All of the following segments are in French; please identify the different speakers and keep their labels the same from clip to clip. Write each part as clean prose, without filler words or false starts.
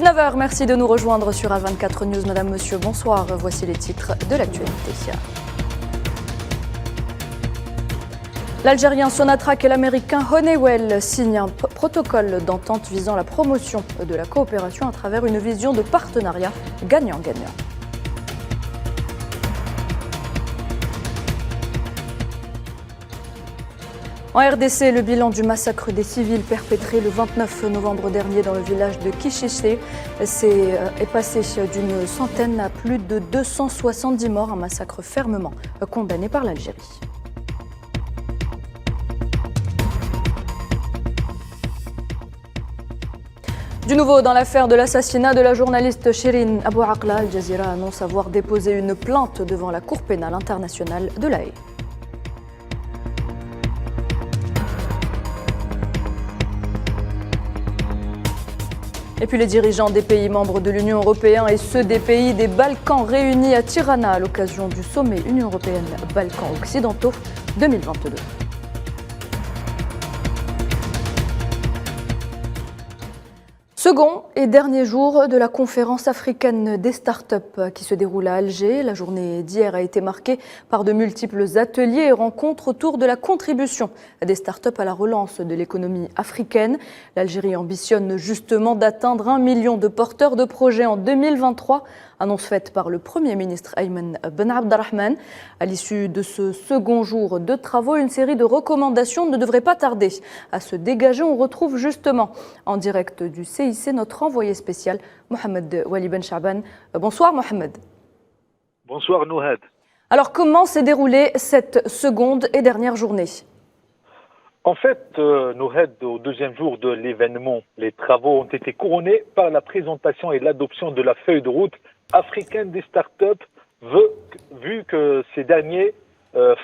Speaker 1: 19h, merci de nous rejoindre sur A24 News. Madame, Monsieur, bonsoir. Voici les titres de l'actualité. L'Algérien Sonatrach et l'Américain Honeywell signent un protocole d'entente visant la promotion de la coopération à travers une vision de partenariat gagnant-gagnant. En RDC, le bilan du massacre des civils perpétré le 29 novembre dernier dans le village de Kichiché est passé d'une centaine à plus de 270 morts, un massacre fermement condamné par l'Algérie. Du nouveau dans l'affaire de l'assassinat de la journaliste Shirin Abu Akleh, Al Jazeera annonce avoir déposé une plainte devant la Cour pénale internationale de La Haye. Et puis les dirigeants des pays membres de l'Union européenne et ceux des pays des Balkans réunis à Tirana à l'occasion du sommet Union européenne-Balkans occidentaux 2022. Second et dernier jour de la conférence africaine des startups qui se déroule à Alger. La journée d'hier a été marquée par de multiples ateliers et rencontres autour de la contribution des startups à la relance de l'économie africaine. L'Algérie ambitionne justement d'atteindre 1 million de porteurs de projets en 2023. Annonce faite par le Premier ministre Ayman Ben Abdelrahman. À l'issue de ce second jour de travaux, une série de recommandations ne devrait pas tarder à se dégager. On retrouve justement en direct du CIC notre envoyé spécial, Mohamed Wali Ben Chaban. Bonsoir Mohamed.
Speaker 2: Bonsoir Nouhed.
Speaker 1: Alors comment s'est déroulée cette seconde et dernière journée ?
Speaker 2: En fait, Nouhed, au deuxième jour de l'événement, les travaux ont été couronnés par la présentation et l'adoption de la feuille de route africaine des startups, vu que ces derniers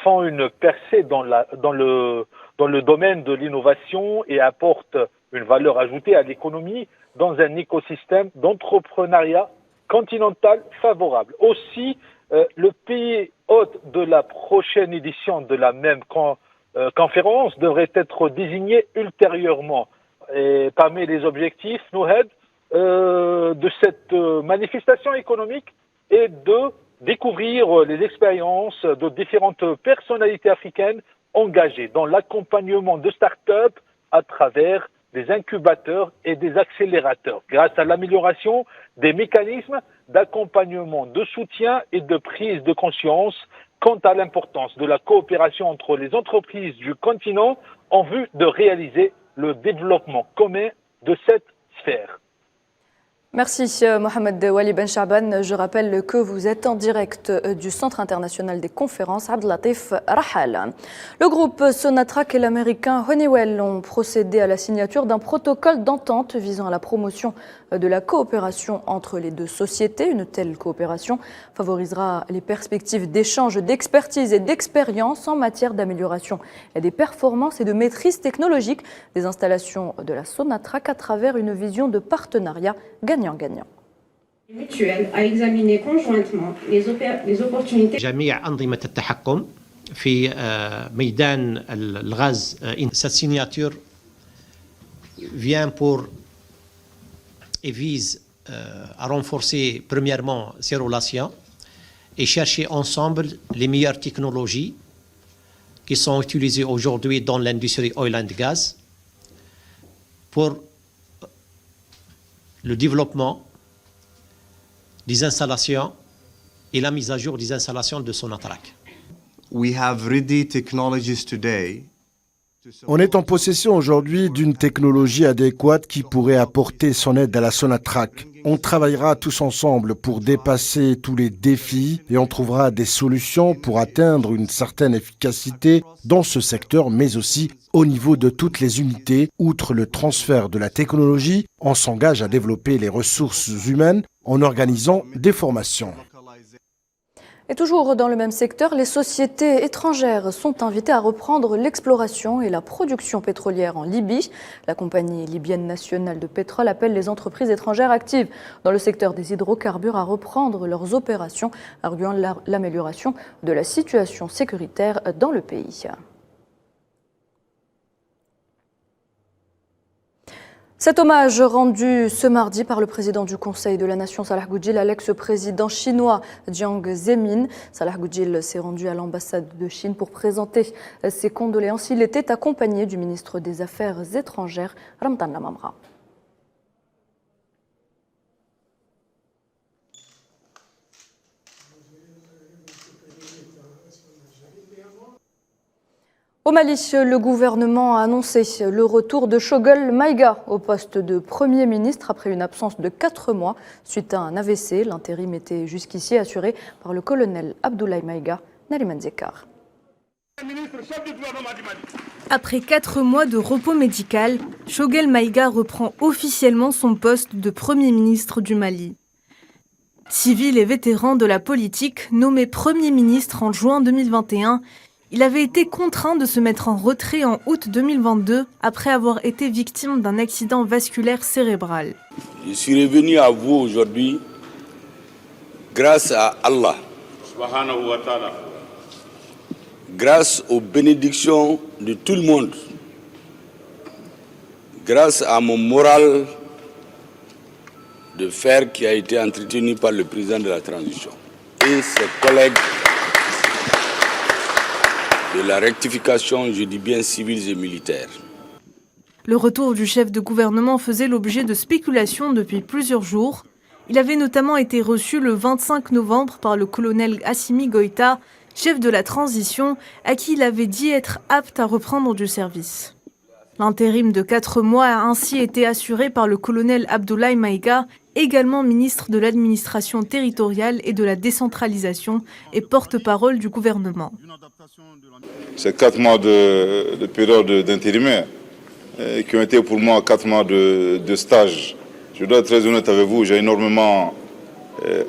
Speaker 2: font une percée dans le domaine de l'innovation et apportent une valeur ajoutée à l'économie dans un écosystème d'entrepreneuriat continental favorable. Aussi, le pays hôte de la prochaine édition de la même conférence devrait être désigné ultérieurement. Et parmi les objectifs, Nouhed, de cette manifestation économique est de découvrir les expériences de différentes personnalités africaines engagées dans l'accompagnement de start-up à travers des incubateurs et des accélérateurs, grâce à l'amélioration des mécanismes d'accompagnement, de soutien et de prise de conscience quant à l'importance de la coopération entre les entreprises du continent en vue de réaliser le développement commun de cette sphère.
Speaker 1: Merci Mohamed Wali Ben Chaban. Je rappelle que vous êtes en direct du Centre international des conférences Abdelatif Rahal. Le groupe Sonatrach et l'américain Honeywell ont procédé à la signature d'un protocole d'entente visant à la promotion de la coopération entre les deux sociétés. Une telle coopération favorisera les perspectives d'échange d'expertise et d'expérience en matière d'amélioration des performances et de maîtrise technologique des installations de la Sonatrach à travers une vision de partenariat gagnant-gagnant.
Speaker 3: Mutuelle a examiné conjointement les opportunités.
Speaker 4: جميع أنظمة التحكم في ميدان الغاز. Cette signature vient pour et vise à renforcer premièrement ces relations et chercher ensemble les meilleures technologies qui sont utilisées aujourd'hui dans l'industrie oil and gas pour le développement des installations et la mise à jour des installations de Sonatrach.
Speaker 5: We have ready technologies today.
Speaker 6: On est en possession aujourd'hui d'une technologie adéquate qui pourrait apporter son aide à la Sonatrach. On travaillera tous ensemble pour dépasser tous les défis et on trouvera des solutions pour atteindre une certaine efficacité dans ce secteur, mais aussi au niveau de toutes les unités. Outre le transfert de la technologie, on s'engage à développer les ressources humaines en organisant des formations.
Speaker 1: Et toujours dans le même secteur, les sociétés étrangères sont invitées à reprendre l'exploration et la production pétrolière en Libye. La compagnie libyenne nationale de pétrole appelle les entreprises étrangères actives dans le secteur des hydrocarbures à reprendre leurs opérations, arguant l'amélioration de la situation sécuritaire dans le pays. Cet hommage rendu ce mardi par le président du Conseil de la Nation, Salah Goudjil, à l'ex-président chinois Jiang Zemin. Salah Goudjil s'est rendu à l'ambassade de Chine pour présenter ses condoléances. Il était accompagné du ministre des Affaires étrangères, Ramtan Lamamra. Au Mali, le gouvernement a annoncé le retour de Choguel Maïga au poste de Premier ministre après une absence de 4 mois suite à un AVC. L'intérim était jusqu'ici assuré par le colonel Abdoulaye Maïga. Nariman Zekar.
Speaker 7: Après 4 mois de repos médical, Choguel Maïga reprend officiellement son poste de Premier ministre du Mali. Civil et vétéran de la politique, nommé Premier ministre en juin 2021, il avait été contraint de se mettre en retrait en août 2022 après avoir été victime d'un accident vasculaire cérébral.
Speaker 8: Je suis revenu à vous aujourd'hui grâce à Allah, grâce aux bénédictions de tout le monde, grâce à mon moral de fer qui a été entretenu par le président de la transition et ses collègues de la rectification, je dis bien civils et militaires.
Speaker 7: Le retour du chef de gouvernement faisait l'objet de spéculations depuis plusieurs jours. Il avait notamment été reçu le 25 novembre par le colonel Assimi Goïta, chef de la transition, à qui il avait dit être apte à reprendre du service. L'intérim de 4 mois a ainsi été assuré par le colonel Abdoulaye Maïga, également ministre de l'administration territoriale et de la décentralisation et porte-parole du gouvernement.
Speaker 9: Ces 4 mois de période d'intérimaire qui ont été pour moi 4 mois de stage. Je dois être très honnête avec vous, j'ai énormément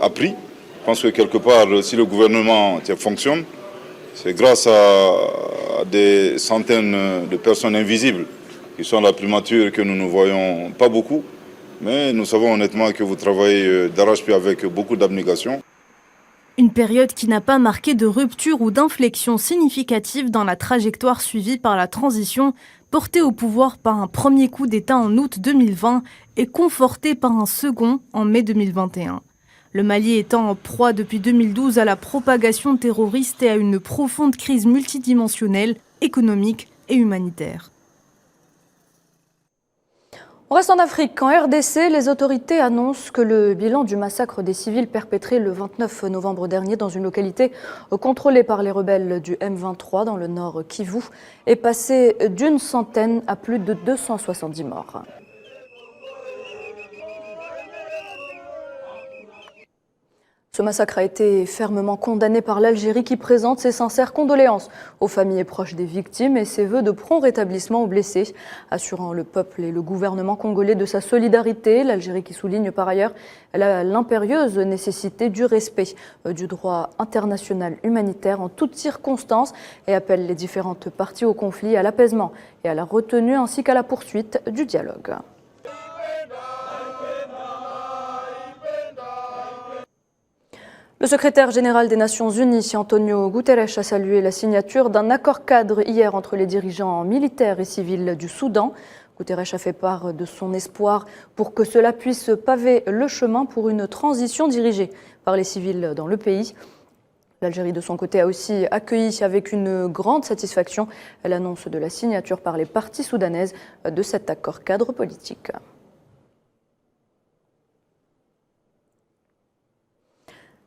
Speaker 9: appris. Je pense que quelque part, si le gouvernement fonctionne, c'est grâce à des centaines de personnes invisibles qui sont la primature et que nous ne voyons pas beaucoup. Mais nous savons honnêtement que vous travaillez d'arrache-pied avec beaucoup d'abnégation.
Speaker 7: Une période qui n'a pas marqué de rupture ou d'inflexion significative dans la trajectoire suivie par la transition, portée au pouvoir par un premier coup d'État en août 2020 et confortée par un second en mai 2021. Le Mali étant en proie depuis 2012 à la propagation terroriste et à une profonde crise multidimensionnelle, économique et humanitaire.
Speaker 1: On reste en Afrique. En RDC, les autorités annoncent que le bilan du massacre des civils perpétré le 29 novembre dernier dans une localité contrôlée par les rebelles du M23 dans le nord Kivu est passé d'une centaine à plus de 270 morts. Ce massacre a été fermement condamné par l'Algérie qui présente ses sincères condoléances aux familles et proches des victimes et ses vœux de prompt rétablissement aux blessés, assurant le peuple et le gouvernement congolais de sa solidarité. L'Algérie qui souligne par ailleurs l'impérieuse nécessité du respect du droit international humanitaire en toutes circonstances et appelle les différentes parties au conflit à l'apaisement et à la retenue ainsi qu'à la poursuite du dialogue. Le secrétaire général des Nations Unies, Antonio Guterres, a salué la signature d'un accord cadre hier entre les dirigeants militaires et civils du Soudan. Guterres a fait part de son espoir pour que cela puisse paver le chemin pour une transition dirigée par les civils dans le pays. L'Algérie, de son côté, a aussi accueilli avec une grande satisfaction l'annonce de la signature par les parties soudanaises de cet accord cadre politique.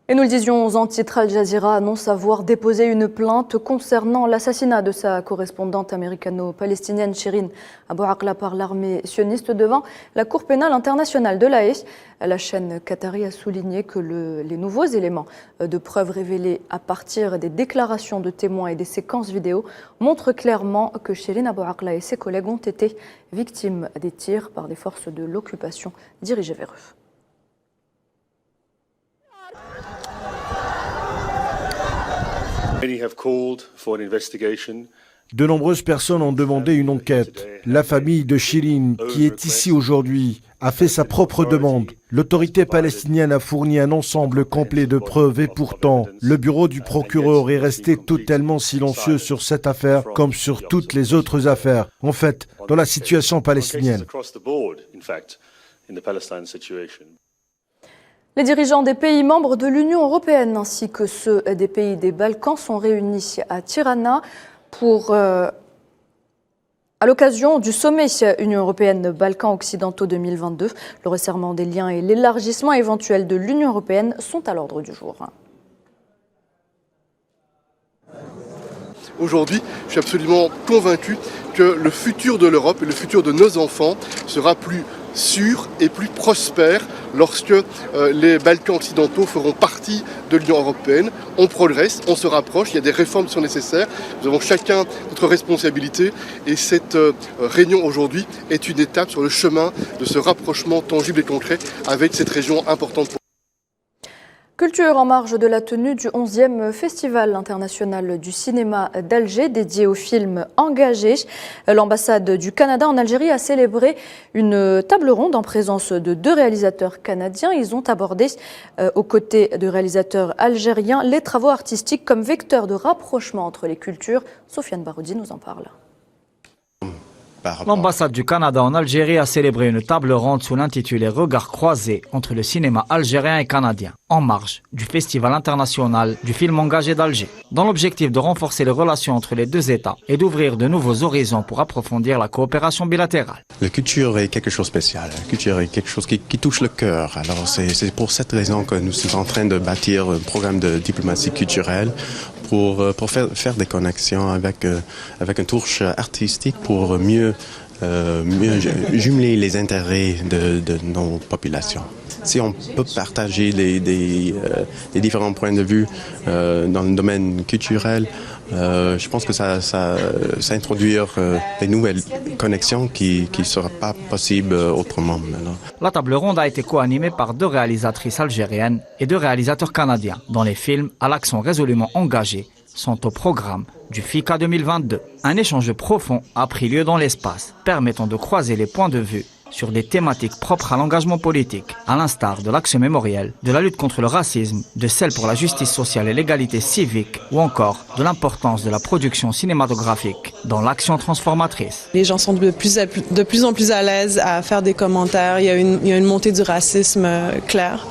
Speaker 1: Et nous le disions en titre, Al Jazeera annonce avoir déposé une plainte concernant l'assassinat de sa correspondante américano-palestinienne Shirin Abu Akleh par l'armée sioniste devant la Cour pénale internationale de l'Haye. La chaîne qatari a souligné que les nouveaux éléments de preuves révélés à partir des déclarations de témoins et des séquences vidéo montrent clairement que Shirin Abu Akleh et ses collègues ont été victimes des tirs par des forces de l'occupation dirigées vers eux.
Speaker 6: De nombreuses personnes ont demandé une enquête. La famille de Shirin, qui est ici aujourd'hui, a fait sa propre demande. L'autorité palestinienne a fourni un ensemble complet de preuves et pourtant, le bureau du procureur est resté totalement silencieux sur cette affaire comme sur toutes les autres affaires. En fait, dans la situation palestinienne.
Speaker 10: fact, in the Palestine situation.
Speaker 1: Les dirigeants des pays membres de l'Union européenne ainsi que ceux des pays des Balkans sont réunis à Tirana à l'occasion du sommet Union européenne-Balkans occidentaux 2022. Le resserrement des liens et l'élargissement éventuel de l'Union européenne sont à l'ordre du jour.
Speaker 11: Aujourd'hui, je suis absolument convaincu que le futur de l'Europe et le futur de nos enfants sera plus sûr et plus prospère lorsque les Balkans occidentaux feront partie de l'Union européenne. On progresse, on se rapproche, il y a des réformes qui sont nécessaires. Nous avons chacun notre responsabilité et cette réunion aujourd'hui est une étape sur le chemin de ce rapprochement tangible et concret avec cette région importante.
Speaker 1: Culture en marge de la tenue du 11e Festival international du cinéma d'Alger dédié aux films engagés. L'ambassade du Canada en Algérie a célébré une table ronde en présence de 2 réalisateurs canadiens. Ils ont abordé, aux côtés de réalisateurs algériens, les travaux artistiques comme vecteur de rapprochement entre les cultures. Sofiane Baroudi nous en parle.
Speaker 12: L'ambassade du Canada en Algérie a célébré une table ronde sous l'intitulé « Regards croisés entre le cinéma algérien et canadien » en marge du Festival international du film engagé d'Alger, dans l'objectif de renforcer les relations entre les 2 États et d'ouvrir de nouveaux horizons pour approfondir la coopération bilatérale.
Speaker 13: La culture est quelque chose de spécial, la culture est quelque chose qui touche le cœur. Alors c'est pour cette raison que nous sommes en train de bâtir un programme de diplomatie culturelle pour faire des connexions avec une touche artistique pour mieux jumeler les intérêts de nos populations. Si on peut partager des différents points de vue dans le domaine culturel, je pense que ça introduire des nouvelles connexions qui ne seraient pas possibles autrement. Alors.
Speaker 12: La table ronde a été co-animée par 2 réalisatrices algériennes et 2 réalisateurs canadiens, dont les films à l'accent résolument engagé sont au programme du FICA 2022. Un échange profond a pris lieu dans l'espace, permettant de croiser les points de vue sur des thématiques propres à l'engagement politique, à l'instar de l'action mémorielle, de la lutte contre le racisme, de celle pour la justice sociale et l'égalité civique, ou encore de l'importance de la production cinématographique dans l'action transformatrice.
Speaker 14: Les gens sont de plus en plus à l'aise à faire des commentaires, il y a une montée du racisme claire.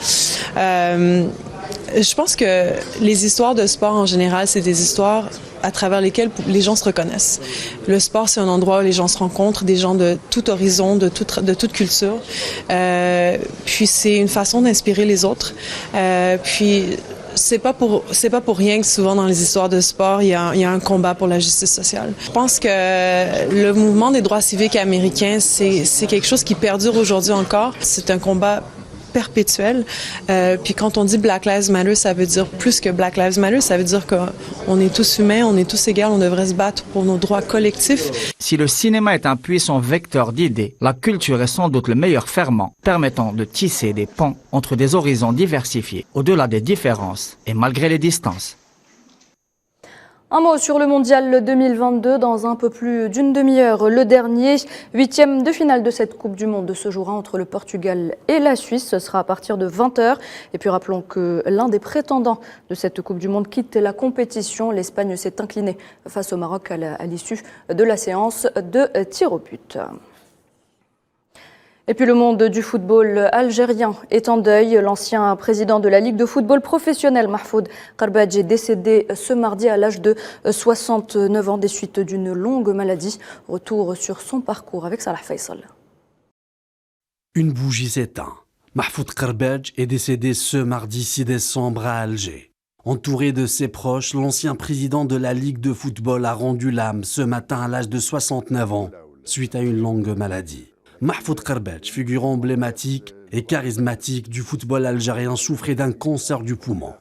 Speaker 14: Je pense que les histoires de sport en général, c'est des histoires à travers lesquelles les gens se reconnaissent. Le sport, c'est un endroit où les gens se rencontrent, des gens de tout horizon, de toute culture. Puis c'est une façon d'inspirer les autres. Puis c'est pas pour rien que souvent dans les histoires de sport, il y a un combat pour la justice sociale. Je pense que le mouvement des droits civiques américains, c'est quelque chose qui perdure aujourd'hui encore. C'est un combat perpétuel. Puis quand on dit Black Lives Matter, ça veut dire plus que Black Lives Matter, ça veut dire qu'on est tous humains, on est tous égaux, on devrait se battre pour nos droits collectifs.
Speaker 12: Si le cinéma est un puissant vecteur d'idées, la culture est sans doute le meilleur ferment, permettant de tisser des ponts entre des horizons diversifiés, au-delà des différences et malgré les distances.
Speaker 1: Un mot sur le mondial 2022 dans un peu plus d'une demi-heure. Le dernier 8e de finale de cette Coupe du Monde se jouera entre le Portugal et la Suisse. Ce sera à partir de 20h. Et puis rappelons que l'un des prétendants de cette Coupe du Monde quitte la compétition. L'Espagne s'est inclinée face au Maroc à l'issue de la séance de tir au but. Et puis le monde du football algérien est en deuil. L'ancien président de la Ligue de football professionnel, Mahfoud Karbadj, est décédé ce mardi à l'âge de 69 ans des suites d'une longue maladie. Retour sur son parcours avec Salah Faisal.
Speaker 15: Une bougie s'éteint. Mahfoud Karbadj est décédé ce mardi 6 décembre à Alger. Entouré de ses proches, l'ancien président de la Ligue de football a rendu l'âme ce matin à l'âge de 69 ans, suite à une longue maladie. Mahfoud Karbadj, figure emblématique et charismatique du football algérien, souffrait d'un cancer du poumon.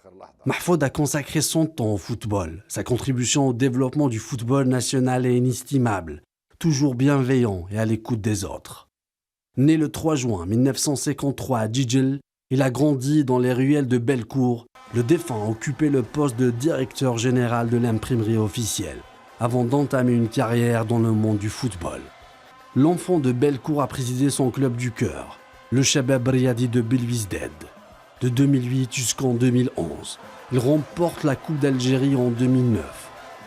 Speaker 15: Mahfoud a consacré son temps au football. Sa contribution au développement du football national est inestimable, toujours bienveillant et à l'écoute des autres. Né le 3 juin 1953 à Djidjel, il a grandi dans les ruelles de Bellecour. Le défunt a occupé le poste de directeur général de l'imprimerie officielle, avant d'entamer une carrière dans le monde du football. L'enfant de Bellecour a présidé son club du cœur, le Shabab Riyadi de Belwizdad. De 2008 jusqu'en 2011, il remporte la Coupe d'Algérie en 2009.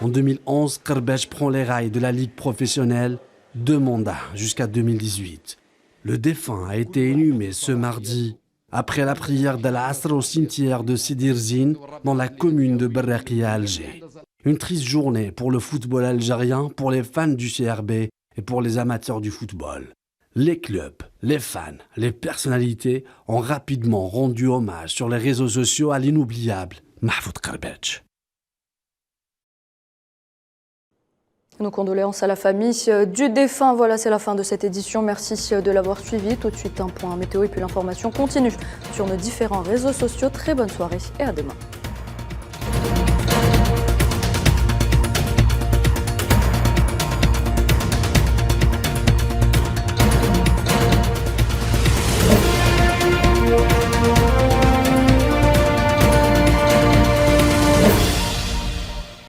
Speaker 15: En 2011, Karbadj prend les rails de la Ligue professionnelle, 2 mandats jusqu'à 2018. Le défunt a été inhumé ce mardi, après la prière d'Al-Asr au cimetière de Sidirzine, dans la commune de Berraqi à Alger. Une triste journée pour le football algérien, pour les fans du CRB et pour les amateurs du football. Les clubs, les fans, les personnalités ont rapidement rendu hommage sur les réseaux sociaux à l'inoubliable Mahfoud Karbadj.
Speaker 1: Nos condoléances à la famille du défunt. Voilà, c'est la fin de cette édition. Merci de l'avoir suivi. Tout de suite, un point météo et puis l'information continue sur nos différents réseaux sociaux. Très bonne soirée et à demain.